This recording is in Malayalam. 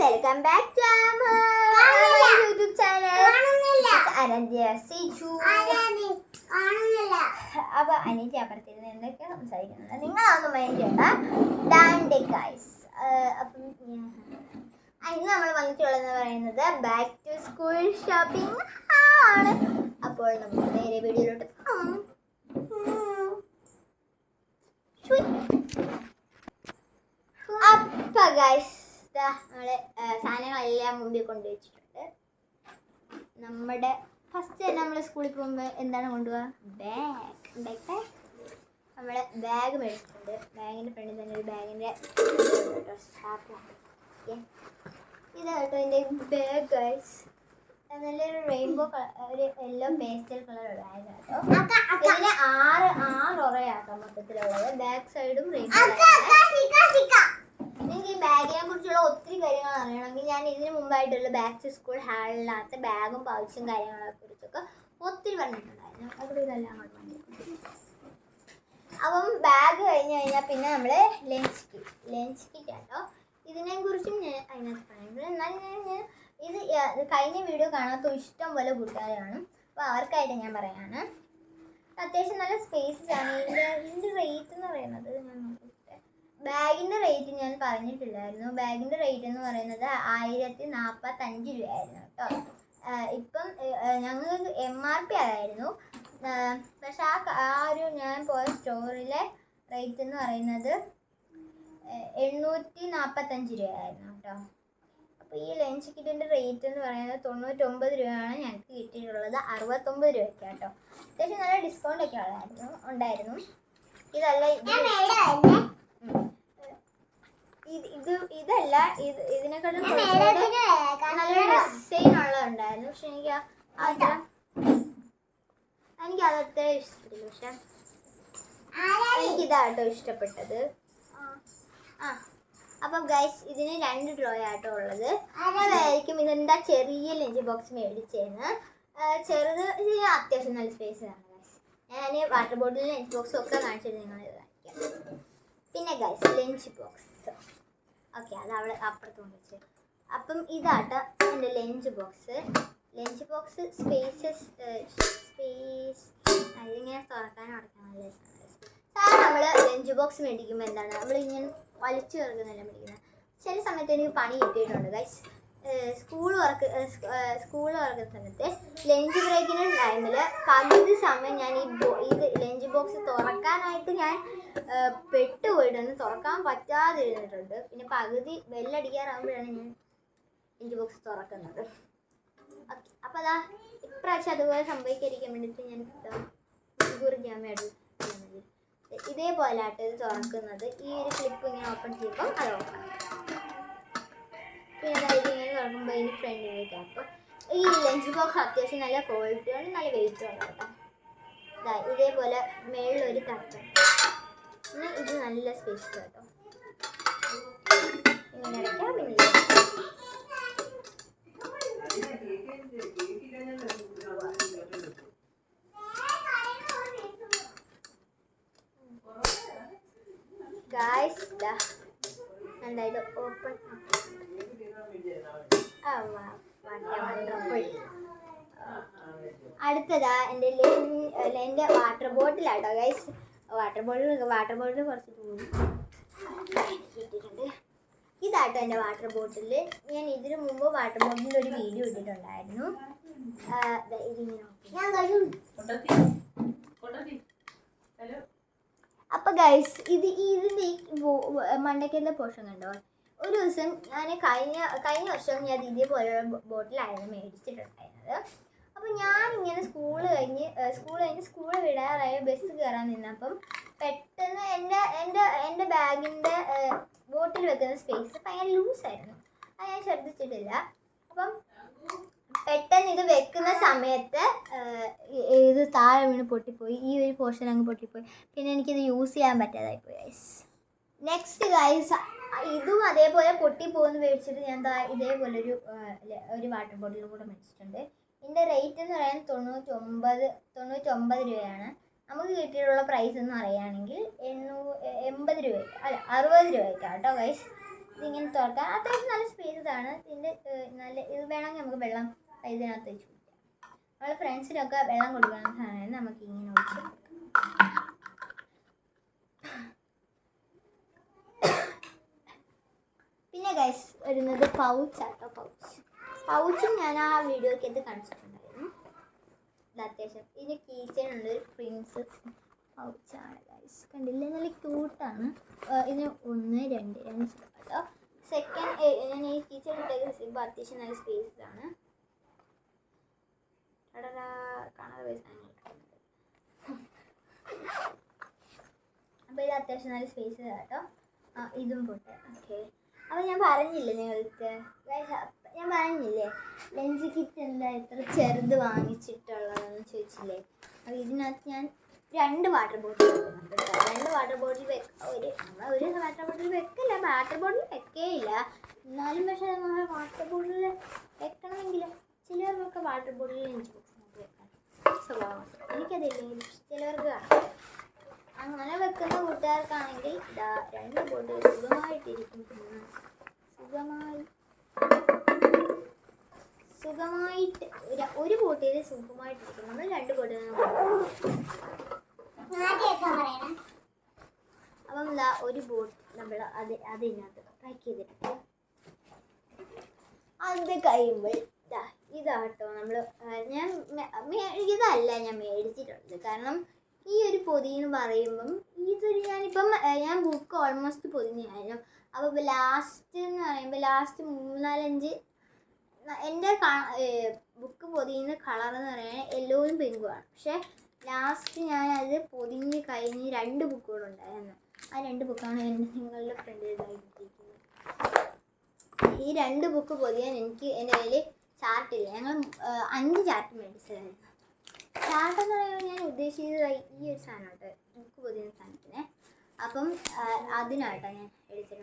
Welcome back to YouTube channel. അപ്പൊ അനിയത്തി അപ്പുറത്തിരുന്ന് എന്തൊക്കെ സംസാരിക്കുന്നത് നിങ്ങളൊന്നും മൈൻഡ് ചെയ്യണ്ട. ഡാൻഡേ ഗൈസ്. അപ്പം ഇന്ന് നമ്മൾ വന്നിട്ടുള്ളതെന്ന് പറയുന്നത് ബാക്ക് ടു സ്കൂൾ ഷോപ്പിംഗ് ആണ്. അപ്പോൾ നമ്മൾ നേരെ വീഡിയോയിലോട്ട് അപ്പൊ ഗൈസ് നമ്മള് സാധനങ്ങളെല്ലാം മുമ്പിൽ കൊണ്ടുവച്ചിട്ടുണ്ട്. നമ്മുടെ ഫസ്റ്റ് തന്നെ നമ്മൾ സ്കൂളിൽ പോകുമ്പോൾ എന്താണ് കൊണ്ടുപോവുക? ബാഗ്. നമ്മള് ബാഗ് മേടിച്ചിട്ടുണ്ട്. ബാഗിൻ്റെ ഫ്രണ്ടിൽ തന്നെ ഒരു ബാഗിൻ്റെ ഇത് കേട്ടോ എൻ്റെ ബാഗ് ഗൈസ്. നല്ലൊരു റെയിൻബോ കളർ, ഒരു യെല്ലോ പേസ്റ്റൽ കളറുള്ള ബാഗ് കേട്ടോ. ഇതിന് ആറ് ഉറയാട്ടോ മൊത്തത്തിലുള്ളത്. ബാക്ക് സൈഡും റെയിൻബോ. നിങ്ങൾക്ക് ഈ ബാഗിനെ കുറിച്ചുള്ള ഒത്തിരി കാര്യങ്ങൾ അറിയണമെങ്കിൽ ഞാൻ ഇതിന് മുമ്പായിട്ടുള്ള ബാക്ക് ടു സ്കൂൾ ഹാളിനകത്ത് ബാഗും പൗച്ചും കാര്യങ്ങളെ കുറിച്ചൊക്കെ ഒത്തിരി പറഞ്ഞിട്ടുണ്ടായിരുന്നു. അതുകൊണ്ട് ഇതെല്ലാം അങ്ങോട്ട് പറഞ്ഞിട്ടുണ്ട്. അപ്പം ബാഗ് കഴിഞ്ഞ് കഴിഞ്ഞാൽ പിന്നെ നമ്മൾ ലഞ്ച് കിറ്റ് കേട്ടോ. ഇതിനെക്കുറിച്ചും ഞാൻ അതിനകത്ത് പറയുന്നത്. എന്നാലും ഞാൻ ഇത് കഴിഞ്ഞ വീഡിയോ കാണാത്ത ഇഷ്ടം പോലെ കൂട്ടുകാരാണ്. അപ്പോൾ അവർക്കായിട്ട് ഞാൻ പറയാണ്. അത്യാവശ്യം നല്ല സ്പേസസ് ആണ്. ഇതിൻ്റെ റേറ്റ് എന്ന് പറയുന്നത് ഞാൻ നോക്കിയിട്ട് ബാഗിൻ്റെ റേറ്റ് ഞാൻ പറഞ്ഞിട്ടില്ലായിരുന്നു. ബാഗിൻ്റെ റേറ്റ് എന്ന് പറയുന്നത് 1045 രൂപയായിരുന്നു കേട്ടോ. ഇപ്പം ഞങ്ങൾക്ക് MRP അതായിരുന്നു. പക്ഷെ ആ ഒരു ഞാൻ പോയ സ്റ്റോറിലെ റേറ്റ് എന്ന് പറയുന്നത് 845 രൂപയായിരുന്നു കേട്ടോ. അപ്പോൾ ഈ ലഞ്ച് കിറ്റിൻ്റെ റേറ്റ് എന്ന് പറയുന്നത് 99 രൂപയാണ് ഞങ്ങൾക്ക് കിട്ടിയിട്ടുള്ളത്. 69 രൂപയ്ക്ക് കേട്ടോ. അത്യാവശ്യം നല്ല ഡിസ്കൗണ്ട് ഒക്കെ ഉണ്ടായിരുന്നു. ഇതല്ല ഇതല്ല ഇതിനെക്കാളും നല്ല ഡിസൈൻ ഉള്ളതുണ്ടായിരുന്നു. പക്ഷെ എനിക്ക് അതത്ര ഇഷ്ടപ്പെട്ടില്ല. പക്ഷെ എനിക്കിതാട്ടോ ഇഷ്ടപ്പെട്ടത്. അപ്പം ഗൈസ് ഇതിന് 2 ഡ്രോ ആട്ടോ ഉള്ളത്. അതായിരിക്കും ഇതെന്താ ചെറിയ ലഞ്ച് ബോക്സ് മേടിച്ചേന്ന്. ചെറുത് ഇത് അത്യാവശ്യം നല്ല സ്പേസ് ആണ് ഗൈസ്. ഞാൻ വാട്ടർ ബോട്ടിലും ലഞ്ച് ബോക്സും ഒക്കെ കാണിച്ചിട്ട് നിങ്ങൾ കാണിക്കാം. പിന്നെ ഗൈസ് ലഞ്ച് ബോക്സ് ഓക്കെ, അത് അവൾ അപ്പുറത്ത് കൊണ്ടുവച്ച്. അപ്പം ഇതാട്ടോ എൻ്റെ ലഞ്ച് ബോക്സ്. സ്പേസ് അതിങ്ങനെ തുറക്കാനും അടയ്ക്കാൻ നല്ല സാർ. നമ്മൾ ലഞ്ച് ബോക്സ് മേടിക്കുമ്പോൾ എന്താണ് നമ്മളിങ്ങനെ വലിച്ചു ചേർക്കുന്നതല്ല മേടിക്കുന്നത്. ചില സമയത്ത് എനിക്ക് പണി കിട്ടിയിട്ടുണ്ട് ഗൈസ്. സ്കൂൾ തുറക്കുന്ന സമയത്ത് ലഞ്ച് ബ്രേക്കിൻ്റെ ടൈമിൽ പകുതി സമയം ഞാൻ ഇത് ലഞ്ച് ബോക്സ് തുറക്കാനായിട്ട് ഞാൻ പെട്ടുപോയിട്ടുണ്ട്. തുറക്കാൻ പറ്റാതിരുന്നിട്ടുണ്ട്. പിന്നെ പകുതി ബെല്ലടിക്കാറാകുമ്പോഴാണ് ഞാൻ ലഞ്ച് ബോക്സ് തുറക്കുന്നത്. ഓക്കെ, അപ്പോൾ അതാ ഇപ്രാവശ്യം അതുപോലെ സംഭവിക്കാതിരിക്കാൻ വേണ്ടിയിട്ട് ഞാൻ ക്യാമറ ഇതേപോലെ ആയിട്ട് ഇത് തുറക്കുന്നത്. ഈ ഒരു ക്ലിപ്പ് ഇങ്ങനെ ഓപ്പൺ ചെയ്യുമ്പോൾ അത് ഓപ്പൺ. പിന്നെ ഇങ്ങനെ തുറക്കുമ്പോൾ ഇതിന് ഫ്രണ്ടിലേക്ക് ആക്കും. ഈ ലഞ്ച് ബോക്സ് അത്യാവശ്യം നല്ല ക്വാളിറ്റിയാണ്, നല്ല വെയിറ്റ് ആണ് കേട്ടോ. ഇതേപോലെ മേളിലൊരു തട്ട്. പിന്നെ ഇത് നല്ല സ്പേസ് കേട്ടോ. ഇങ്ങനെ അടയ്ക്കാം. പിന്നെ ഗായ്സ് എന്തായത് ഓപ്പൺ. അടുത്തതാ എൻ്റെ വാട്ടർ ബോട്ടിലാട്ടോ ഗൈസ്. വാട്ടർ ബോട്ടിൽ കുറച്ച് ഇട്ടിട്ടുണ്ട്. ഇതാട്ടോ എൻ്റെ വാട്ടർ ബോട്ടിൽ. ഞാൻ ഇതിനു മുമ്പ് വാട്ടർ ബോട്ടിലിൻ്റെ ഒരു വീഡിയോ ഇട്ടിട്ടുണ്ടായിരുന്നു. അപ്പോൾ ഗൈസ് ഇതിൻ്റെ മണ്ടയ്ക്കൻ്റെ പോർഷൻ കണ്ടോ. ഒരു ദിവസം ഞാൻ കഴിഞ്ഞ വർഷം ഞാൻ ഇതേപോലെയുള്ള ബോട്ടിലായിരുന്നു മേടിച്ചിട്ടുണ്ടായിരുന്നത്. അപ്പോൾ ഞാനിങ്ങനെ സ്കൂൾ കഴിഞ്ഞ് സ്കൂൾ വിടാറായ ബസ് കയറാൻ നിന്നപ്പം പെട്ടെന്ന് എൻ്റെ ബാഗിൻ്റെ ബോട്ടിൽ വെക്കുന്ന സ്പേസ് ഭയങ്കര ലൂസായിരുന്നു. അത് ഞാൻ ശ്രദ്ധിച്ചിട്ടില്ല. അപ്പം പെട്ടെന്ന് ഇത് വെക്കുന്ന സമയത്ത് ഇത് താഴെ വീണ് പൊട്ടിപ്പോയി. ഈ ഒരു പോർഷൻ അങ്ങ് പൊട്ടിപ്പോയി. പിന്നെ എനിക്കിത് യൂസ് ചെയ്യാൻ പറ്റാതായിപ്പോയി ഗൈസ്. നെക്സ്റ്റ് ഗൈസ് ഇതും അതേപോലെ പൊട്ടിപ്പോകുന്ന മേടിച്ചിട്ട് ഞാൻ ഇതേപോലെ ഒരു വാട്ടർ ബോട്ടിലും കൂടെ മേടിച്ചിട്ടുണ്ട്. ഇതിൻ്റെ റേറ്റ് എന്ന് പറയാൻ 99 രൂപയാണ്. നമുക്ക് കിട്ടിയിട്ടുള്ള പ്രൈസ് എന്ന് പറയുകയാണെങ്കിൽ 80 രൂപയ്ക്ക് 60 രൂപയ്ക്കാണ് കേട്ടോ ഗൈസ്. ഇതിങ്ങനെ തുറക്കാൻ അത്യാവശ്യം നല്ല സ്പേസ് ഇതാണ്. ഇതിൻ്റെ നല്ല ഇത് വേണമെങ്കിൽ നമുക്ക് വെള്ളം ഇതിനകത്ത് വെച്ച് കുടിക്കാം. നമ്മളെ ഫ്രണ്ട്സിനൊക്കെ വെള്ളം കൊടുക്കുന്ന സാധനം നമുക്ക് ഇങ്ങനെ ഒഴിച്ച് പിന്നെ ഗൈസ് വരുന്നത് പൗച്ചാട്ടോ. പൗച്ചും ഞാൻ ആ വീഡിയോയ്ക്കകത്ത് കാണിച്ചിട്ടുണ്ടായിരുന്നു. ഇത് അത്യാവശ്യം ഇതിന് കീച്ചേനുണ്ട്. ഒരു പ്രിൻസസ് പൗച്ചാണ് ഗൈസ്, കണ്ടില്ലേ, നല്ല ക്യൂട്ടാണ്. ഇതിന് 1 2 കേട്ടോ. സെക്കൻഡ് ഞാൻ ഈ കീച്ചേൻ ഇട്ടേക്ക് സിബ് അത്യാവശ്യം നല്ല സ്പേസാണ്. കാണാതെ പൈസ അപ്പോൾ ഇത് അത്യാവശ്യം നല്ല സ്പേസ് കേട്ടോ. ഇതും പോട്ടെ. ഓക്കെ, അപ്പോൾ ഞാൻ പറഞ്ഞില്ലേ നിങ്ങൾക്ക്, ഞാൻ പറഞ്ഞില്ലേ ലഞ്ച് കിറ്റ് എന്താ ഇത്ര ചെറുത് വാങ്ങിച്ചിട്ടുള്ളതെന്ന് ചോദിച്ചില്ലേ. അപ്പോൾ ഇതിനകത്ത് ഞാൻ 2 വാട്ടർ ബോട്ടിൽ വെക്കുന്നുണ്ട് കേട്ടോ. 2 വാട്ടർ ബോട്ടിൽ ഒരു വാട്ടർ ബോട്ടിൽ വെക്കില്ല, വാട്ടർ ബോട്ടിൽ വെക്കേയില്ല. എന്നാലും പക്ഷേ നമ്മൾ വാട്ടർ ബോട്ടിൽ വെക്കണമെങ്കിൽ ചിലവർക്കൊക്കെ വാട്ടർ ബോട്ടിൽ ലഞ്ച് ബോക്സിനകത്ത് വെക്കാൻ സ്വഭാവമുണ്ട്. എനിക്കതില്ലെങ്കിൽ ചിലവർക്ക് കാണാം. അങ്ങനെ വെക്കുന്ന കൂട്ടുകാർക്കാണെങ്കിൽ ഇതാ 2 ബോട്ടിൽ സുഖമായിട്ടിരിക്കും. സുഖമായിട്ട് ഒരു ബോട്ടിൽ സുഖമായിട്ടിരിക്കും. നമ്മൾ 2 ബോട്ടിൽ അപ്പം എന്താ ഒരു ബോട്ട് നമ്മൾ അതിനകത്ത് പാക്ക് ചെയ്തിട്ട് അത് കഴിയുമ്പോൾ ഇതാട്ടോ നമ്മൾ ഇതല്ല ഞാൻ മേടിച്ചിട്ടുള്ളത്. കാരണം ഈ ഒരു പൊതി എന്ന് പറയുമ്പം ഇതൊരു ഞാൻ ബുക്ക് ഓൾമോസ്റ്റ് പൊതിഞ്ഞായിരുന്നു. അപ്പോൾ ലാസ്റ്റ് എന്ന് പറയുമ്പോൾ ലാസ്റ്റ് 3 4 5 എൻ്റെ ബുക്ക് പൊതിയുന്ന കളർ എന്ന് പറയുന്നത് യെല്ലോയും പിങ്കുമാണ്. പക്ഷേ ലാസ്റ്റ് ഞാനത് പൊതിഞ്ഞ് കഴിഞ്ഞ് 2 ബുക്കുകൾ ഉണ്ടായിരുന്നു. ആ 2 ബുക്കാണ് നിങ്ങളുടെ ഫ്രണ്ടിൽ ഇതായിരിക്കുന്നത്. ഈ 2 ബുക്ക് പൊതിയാൻ എനിക്ക് എൻ്റെ കയ്യിൽ ചാർട്ടില്ല. ഞങ്ങൾ 5 ചാർട്ട് മേടിച്ചതായിരുന്നു. ചാർട്ടെന്ന് പറയുമ്പോൾ ഞാൻ ഉദ്ദേശിച്ചത് ഈ ഒരു സാധനമായിട്ട് ബുക്ക് പൊതിയുന്ന സാധനത്തിന്. അപ്പം അതിനായിട്ടാണ് ഞാൻ എടുത്തിട്ടുള്ളത്.